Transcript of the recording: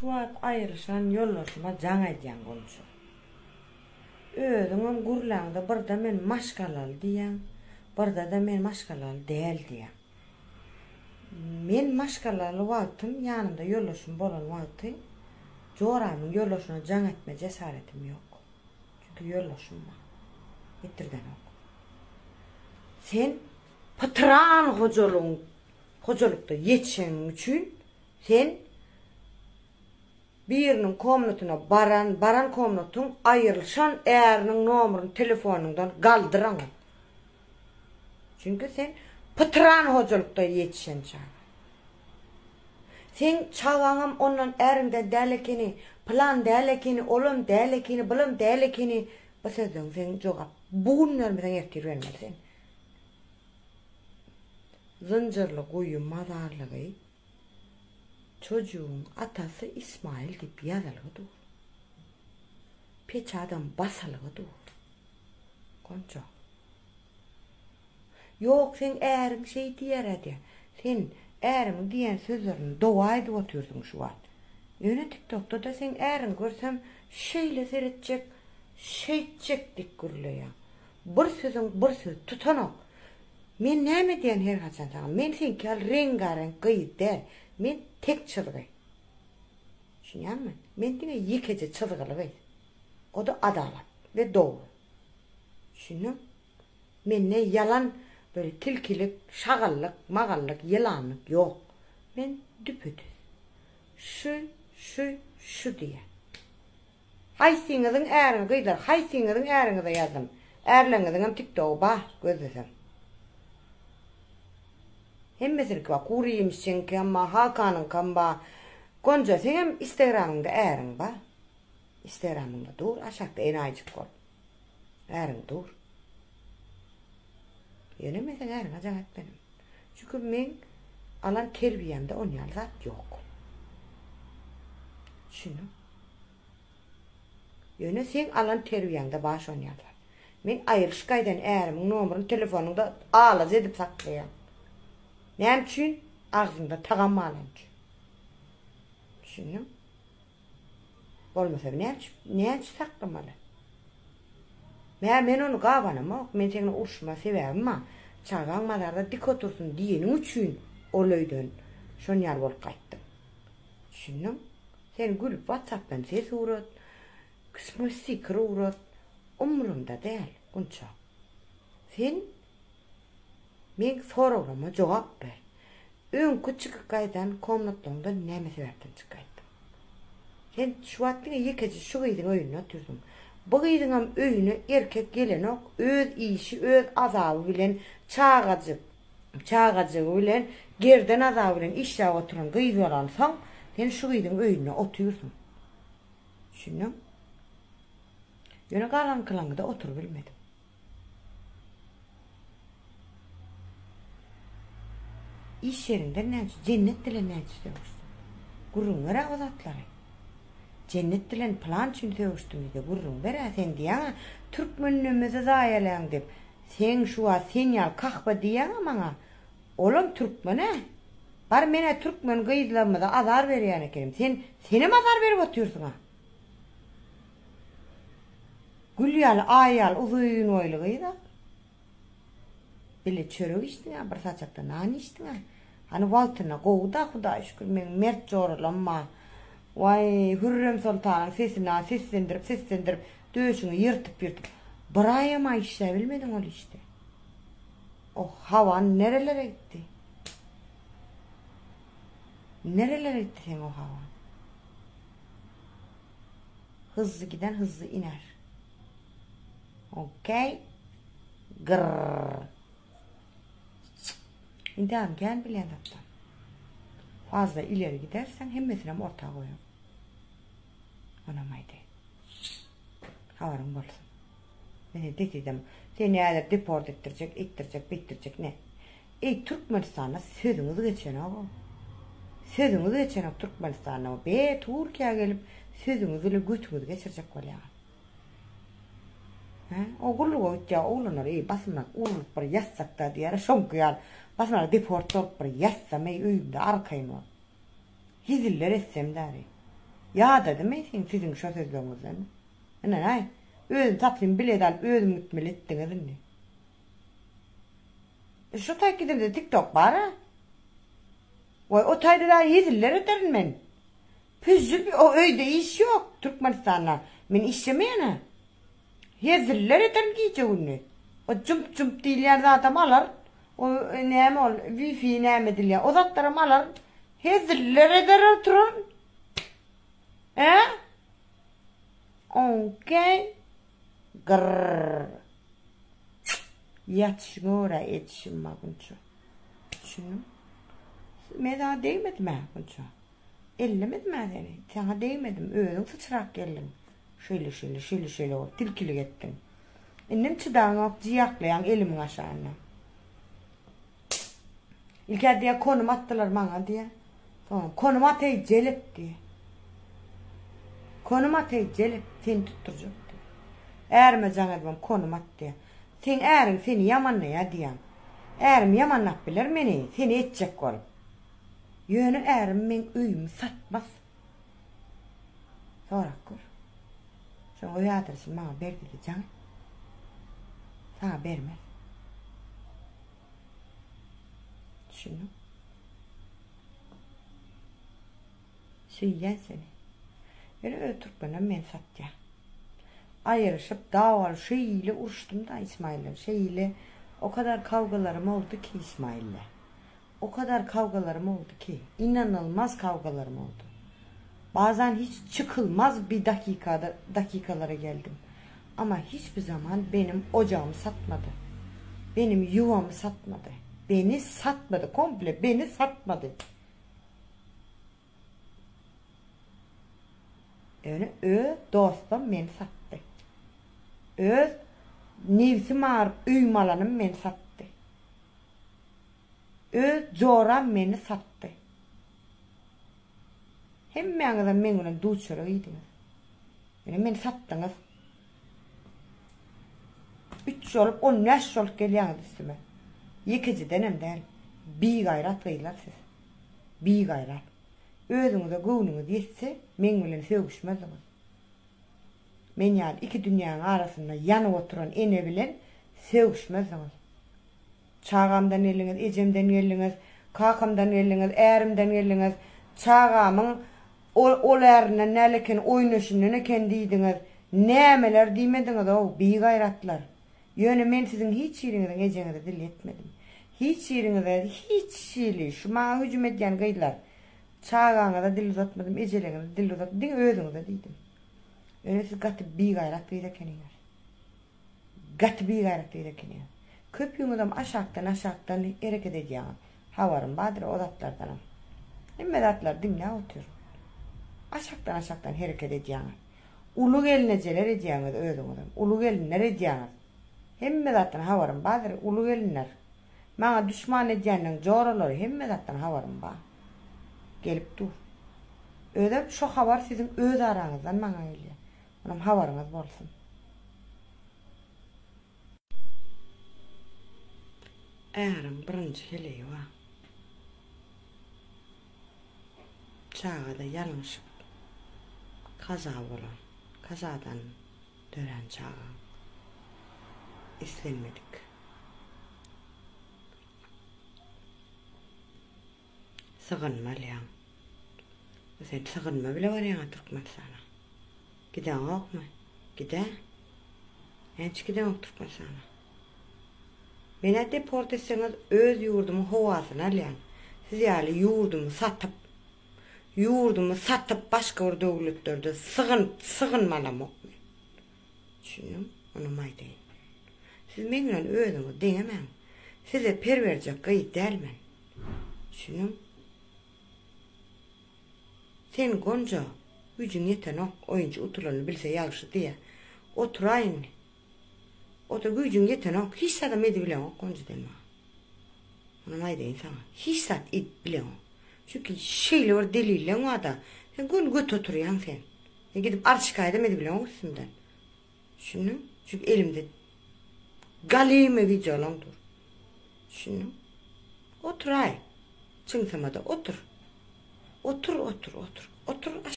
şu an ayrılışan yollaşma jaň edýän bolsa. Özüňem gurlaňda birde men maşgalaly diýen, birde de men maşgalaly däl diýen. Men maşgalaly wagtym ýanymda yollaşym bolan wagty joramyň yollaşyna jaň etme cesaretim ýok. Çünki yollaşym bar. Bitirden ok. Sen patran hojalykda ýetişen üçin sen birinin komnatyna baran komnatyň aýrylşan äriniň nomeryny telefonuňdan galdyran. Çünki sen patran hojalykda ýetişen çağa. Sen çağaňam ondan ärinde dälekini, plan dälekini, olum dälekini, bilim dälekini basadan sen jogap. Bugunlardan ýetir bermezsen. Zıncırlı koyu mazarlığı çocuğun atası İsmail dip yazılığı peçadan basalığı konca. Yok sen eğerin şey diyer hadi. Sen eğerin diyen sözlerini doğaydı otursun şu an. Yöne TikTok'ta da sen eğerin görsem şeyle seyredecek, şeytecek dik gürlüyor. Bir söz tutanak. Men näme diýen her haçan sana? Men sen kel rengarenk gyýyp der. Men tek çylgy. Şunýarmy? Men diňe ýekece çylgyly. O da adalat ve dogry. Şunu men ne yalan böyle tilkilik, şagallyk, magallyk, ýylanlyk ýok. Men düpüdüz. Şu diýen. Haýsyňyzyň ärini gyýdar, haýsyňyzyň ärini de ýazdym. Erleňiziň TikTok'a bak, gözlesin. Hemmesini ki kuriyimsin ki ama Hakan'ın kamba Gonca sen hem Instagram'da erin ba. Instagram'da dur aşağıda enaycık kol. Erin dur. Yenemesen erin acayip benim. Çünkü men alan terbiyemde onyan zat yok. Şunu. Yöne sen alan terbiyemde baş onyan zat. Men ayrışkaydan erimin nomerini telefonunda ağlaz edip saklayan. Näme üçin? Ağzımda tağam alanç. Şunu. Bolmasa näme üçin saklamaly? Men onu gabanam, men seni urşma sebäbim ma. Çağan mazarda dik otursun diýenim üçin olöýdün. Şonýar bolup gaýtdym. Şunu. Sen gülüp WhatsApp'dan ses urat, kısmı sticker urat. Umurumda däl, gunça. Sen men soragyma jogap ber. Öňkü çykypgaýdan komnatlaňda näme sebäpden çykaýdym? Sen şu wagtda ýekeci şu gyýdyň öýüne oturdum. Bu gyýdyňam öýüne erkek gelenok öz işi, öz azaby bilen çağaجyk bilen gerden azaby bilen işläp oturan gyýdylansaň, sen şu gyýdyň öýüne oturýarsyň. Şunu. Yöne galankylaňda oturup bilmedim. İş yerinde näçe cennet dilen näçe söýüşdüm. Gurrun gara azatlary. Cennet dilen plan üçin söýüşdüm diýdi. Gurrun bera sen diýäň türkmenlimizi zaýalaň dip. Sen şuwa seňal kahpa diýäň maňa. Olam türkmen he. Bar mene türkmen gyýdylmada azar berýän ekenim. Senem azar berip oturýarsyň ha. Gülyal, ayal, uzun oýlugy da. Bile çörek içtin ha, bir saçakta nan içtin ha. Hani waltyna gowda Hudaý şükür men mert joralanma. Vay Hürrem Sultanyň seslendirip döşüňi ýyrtyp. Bir aýama işle bilmediň ol işte. O hawan nerelere gitti? Nerelere gitti sen o hawan? Hızlı giden hızlı iner. Okay. Grrrr. İndiam gel bilen hatta. Fazla ileri gidersen hemmesine orta koyun. Onamaydı. Havarın bolsun. Ben de dedim. Seni eğer deport ettirecek, ne? Türkmenistan'a sözünüzü geçen o. Sözünüzü geçen o Türkmenistan'a o. Be Türkiye'ye gelip sözünüzü götünüzü geçirecek kolya. O gulluğa ütya oğlanlar basınlar uğurlup bir yassakta diyar şonkuyal. Basınlar deport olup bir yassamay öyümde arkayım o. Hiziller etsem dari. Ya da demeysin sizin şu sözlüğünüzden. Ana ay. Özüm tapsın bile alıp özüm gitmeli ettiniz ne? Şu takidimde TikTok var ha. O tayda da yediler ederim ben. Püzül o öyde iş yok Türkmenistan'la. Men işlemeyene. Yediler ederim giyeceğini. O cımp değil yerde adam alır. O neyme ol, wifi neyme değil ya. O zatlarım alır. Yediler eder oturun. Okey. Grrrr. Yatışın ora etişim bakınca. Şunu. Ben daha değmedim ha bunca. Ellemedim ha seni. Sana değmedim. Öğün sıçrak geldin. Şöyle ol. Tilkili gittin. Ennem çıdağın ok ciyaklayan elimin aşağına. İlker diye konum attılar bana diye. Tamam. Konum atayı celip diye. Konum atayı celip seni tutturacak diye. Eğerime can edmem konum at diye. Sen eğerin seni yamanlaya diyem. Eğerim yamanlap bilir beni. Seni edecek olup. Yönü eğerim men öyümü satmaz. Sonra kur. Sen o yadırsın bana ver dedi can. Sana vermez. Şunu. Söyleyen seni. Öyle ötürk bana men satya. Ayrışıp davalı şeyiyle uğraştım da İsmail'le. Şeyiyle o kadar kavgalarım oldu ki İsmail'le. O kadar kavgalarım oldu ki. İnanılmaz kavgalarım oldu. Bazen hiç çıkılmaz bir dakikalara geldim. Ama hiçbir zaman benim ocağımı satmadı. Benim yuvamı satmadı. Beni satmadı. Komple beni satmadı. Yani dostum beni sattı. Öz nefsim ağrıp uymalanım beni sattı. Öz zoram beni sattı. Hem meniden meniden duşları giydiniz. Yani beni sattınız. 3 olup 10 yaş olup geliyorsunuz üstüme. Yıkıcı denem değil. Bir gayrat kıyılar siz. Bir gayrat. Özünüze gönlünüz yetse meniden sevişmezsiniz. Men yani iki dünyanın arasında yanı oturan ene bilen sevişmezsiniz. Çağamdan eliniz, ecemden eliniz, kakamdan eliniz, eğerimden eliniz, çağamın ol erine neleken oynaşını ne kendiydiniz, nemeler demediniz o bir gayratlar. Yönü men sizin hiç yerinizden ecenize dil etmedim. Hiç yerinizde hiç şeyli şu bana hücum edyen gaylar. Çağağına da dil uzatmadım, ecelerine dil uzatmadım, din özünüze dedim. Öyle siz gatı bir gayrat beydekeniyor. Gatı bir gayrat beydekeniyor. Köpüğünüzden aşağıdan hareket edeceğim. Havarım badır odatlardanım. Emmedatlar dinle otur. Aşağıdan hareket edeceğim. Ulu gelineceler edeceğim özünüzden. Ulu gelinler edeceğim. Emmedattan havarım badır ulu gelinler. Bana düşman edeceğinin coğraları emmedattan havarım ba. Gelip dur. Öyle şu havar sizin öz aranızdan bana geliyor. Onun havarınız olsun. Eğerim birinci heleyi var. Çağda yanlışıp kaza olan, kazadan dönen çağa istenmedik. Sığınmalıyam. Sen sığınma bile var ya Türkmenistan'a. Giden yok mu? Giden. Hiç giden yok Türkmenistan'a. Beni deport etseniz öz yurdumun havasını alayan. Siz yani yurdumu satıp başka bir devletlerde sığınmalam yok mu? Düşünün, onu maydeyin. Siz benimle özünü denemem. Size perverecek kayıt delmen. Düşünün. Sen Gonca, gücün yeten ok, oyuncu oturanı bilse yakışı diye. Oturayın. Otur gücün yeten ok, hiç satam edebilen ok, Gonca denme. Ona maydeyin sana. Hiç sat edebilen ok. Çünkü şeyle var delille var da. Sen gün göt oturuyan sen. Sen gidip arşikayet edebilen ok üstünden. Düşünün. Çünkü elimde galime videolan dur. Düşünün. Otur ay. Çınsamada otur. Otur.